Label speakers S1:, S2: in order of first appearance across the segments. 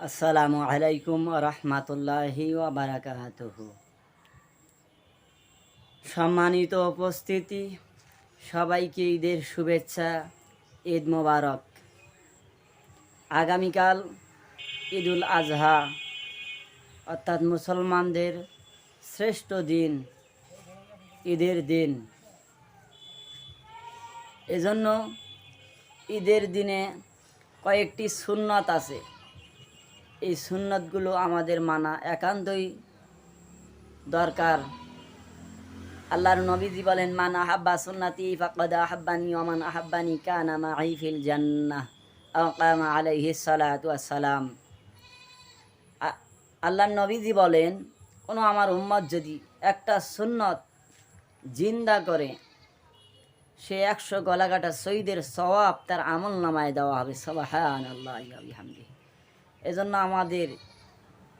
S1: আসসালামু আলাইকুম রহমতুল্লাহি ওয়া বারাকাতুহু। সম্মানিত উপস্থিতি, সবাইকে ঈদের শুভেচ্ছা, ঈদ মোবারক। আগামীকাল ঈদুল আজহা অর্থাৎ মুসলমানদের শ্রেষ্ঠ দিন, ঈদের দিন। এজন্য ঈদের দিনে কয়েকটি সুন্নত আছে। এই সুন্নতগুলো আমাদের মানা একান্তই দরকার। আল্লাহর নবীজি বলেন, মান আহাব্বা সুন্নতি ফাকাদ আহাব্বানি ওয়া মান আহাব্বানি কানা মাই ফিল জান্নাহ আও কামা আলাইহিস সালাতু ওয়াস সালাম। আল্লাহর নবীজি বলেন, কোনো আমার উম্মত যদি একটা সুন্নত জিন্দা করে, সে 100 গলাকাটা শহীদের সওয়াব তার আমল নামায় দেওয়া হবে। সুবহানাল্লাহি ওয়া বিহামদিহি। এজন্য আমাদের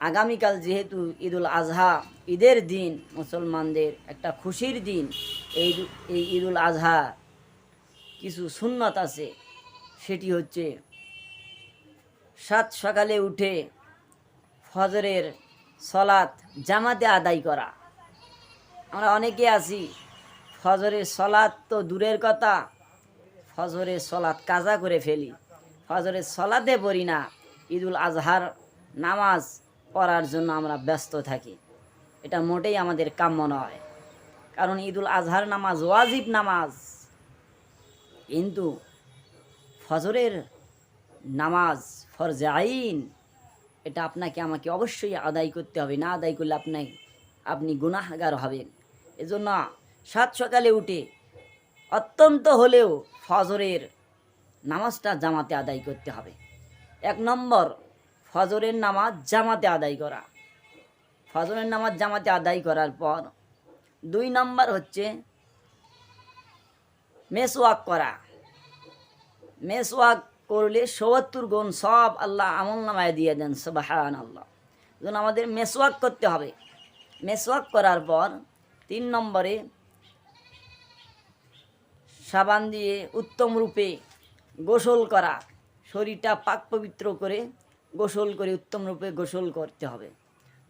S1: আগামীকাল যেহেতু ঈদুল আজহা, ঈদের দিন, মুসলমানদের একটা খুশির দিন, এই ঈদুল আজহা কিছু সুন্নত আছে। সেটি হচ্ছে সাত সকালে উঠে ফজরের সলাত জামাতে আদায় করা। আমরা অনেকে আছি ফজরের সলাত তো দূরের কথা, ফজরের সলাত কাজা করে ফেলি, ফজরের সলাতে পড়ি না। ঈদুল আজহার নামাজ পড়ার জন্য আমরা ব্যস্ত থাকি। এটা মোটেই আমাদের কাম্য নয়, কারণ ঈদুল আজহার নামাজ ওয়াজিব নামাজ। কিন্তু ফজরের নামাজ ফরজে আইন, এটা আপনাকে আমাকে অবশ্যই আদায় করতে হবে। না আদায় করলে আপনি গুনাহগার হবেন। এজন্য সাত সকালে উঠে অত্যন্ত হলেও ফজরের নামাজটা জামাতে আদায় করতে হবে। 1 নম্বর ফজরের নামাজ জামাতে আদায় করা। ফজরের নামাজ জামাতে আদায় করার পর 2 নম্বর হচ্ছে মেসওয়াক করা। মেসওয়াক করলে 70 গুণ সব আল্লাহ আমল নামায় দিয়ে দেন। সুবহানাল্লাহ। যেন আমাদের মেসওয়াক করতে হবে। মেসওয়াক করার পর 3 নম্বরে সাবান দিয়ে উত্তম রূপে গোসল করা। শরীরটা পাক পবিত্র করে গোসল করে উত্তম রূপে গোসল করতে হবে।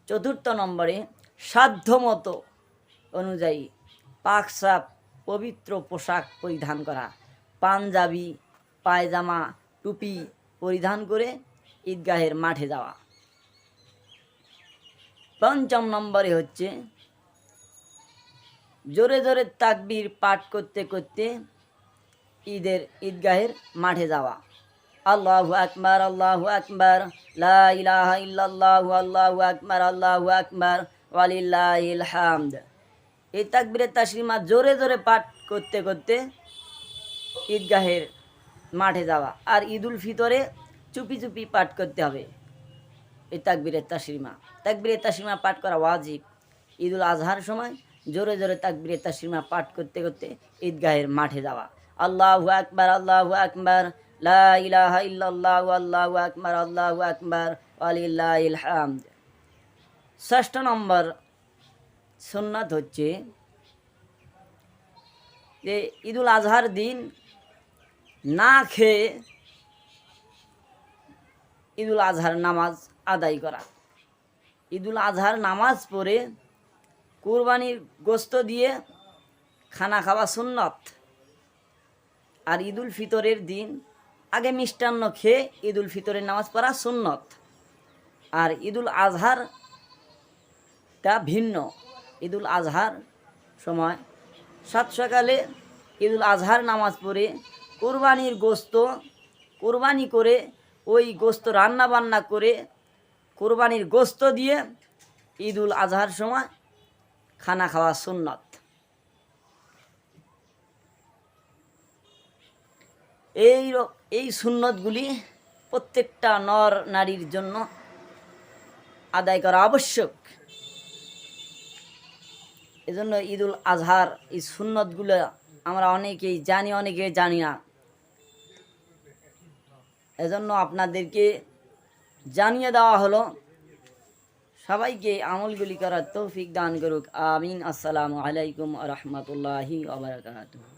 S1: 4 নম্বরে সাধ্যমতো অনুযায়ী পাক সাফ পবিত্র পোশাক পরিধান করা। পাঞ্জাবি, পায়জামা, টুপি পরিধান করে ঈদগাহের মাঠে যাওয়া। 5 নম্বরে হচ্ছে জোরে জোরে তাকবীর পাঠ করতে করতে ঈদগাহের মাঠে যাওয়া। আল্লাহু আকবার, আল্লাহু আকবার, লা ইলাহা ইল্লাল্লাহু, আল্লাহু আকবার, আল্লাহু আকবার, ওয়ালিল্লাহিল হামদ। এই তাকবীরের তাসলিমা জোরে জোরে পাঠ করতে করতে ঈদগাহের মাঠে যাওয়া। আর ঈদুল ফিতরে চুপি চুপি পাঠ করতে হবে এই তাকবীরের তাসলিমা পাঠ করা ওয়াজিব। ঈদুল আজহার সময় জোরে জোরে তাকবীরের তাসলিমা পাঠ করতে করতে ঈদগাহের মাঠে যাওয়া। আল্লাহু আকবার, আল্লাহু আকবার, লা ইলাহা ইল্লাল্লাহু, আল্লাহু আকবার, আল্লাহু আকবার, ওয়ালিল্লাহিল হামদ। 6 নম্বর সুন্নাত হচ্ছে যে ঈদুল আজহার দিন না খেয়ে ঈদুল আজহার নামাজ আদায় করা। ঈদুল আজহার নামাজ পড়ে কুরবানির গোস্ত দিয়ে খানা খাওয়া সুন্নত। আর ঈদুল ফিতরের দিন আগে মিষ্টান্ন খেয়ে ঈদুল ফিতরের নামাজ পড়া সুন্নত। আর ঈদুল আজহারটা ভিন্ন। ঈদুল আজহার সময় সাত সকালে ঈদুল আজহার নামাজ পড়ে কুরবানির গোস্ত কুরবানি করে ওই গোস্ত রান্না বান্না করে কুরবানির গোস্ত দিয়ে ঈদুল আজহার সময় খানা খাওয়া সুন্নত। এই সুন্নতগুলি প্রত্যেকটা নর নারীর জন্য আদায় করা আবশ্যক। এজন্য ঈদুল আজহার এই সুন্নতগুলো আমরা অনেকেই জানি, অনেকেই জানি না। এজন্য আপনাদেরকে জানিয়ে দেওয়া হলো। সবাইকে আমলগুলি করার তৌফিক দান করুক, আমিন। আসসালামু আলাইকুম ওয়া রাহমাতুল্লাহি ওয়া বারাকাতুহু।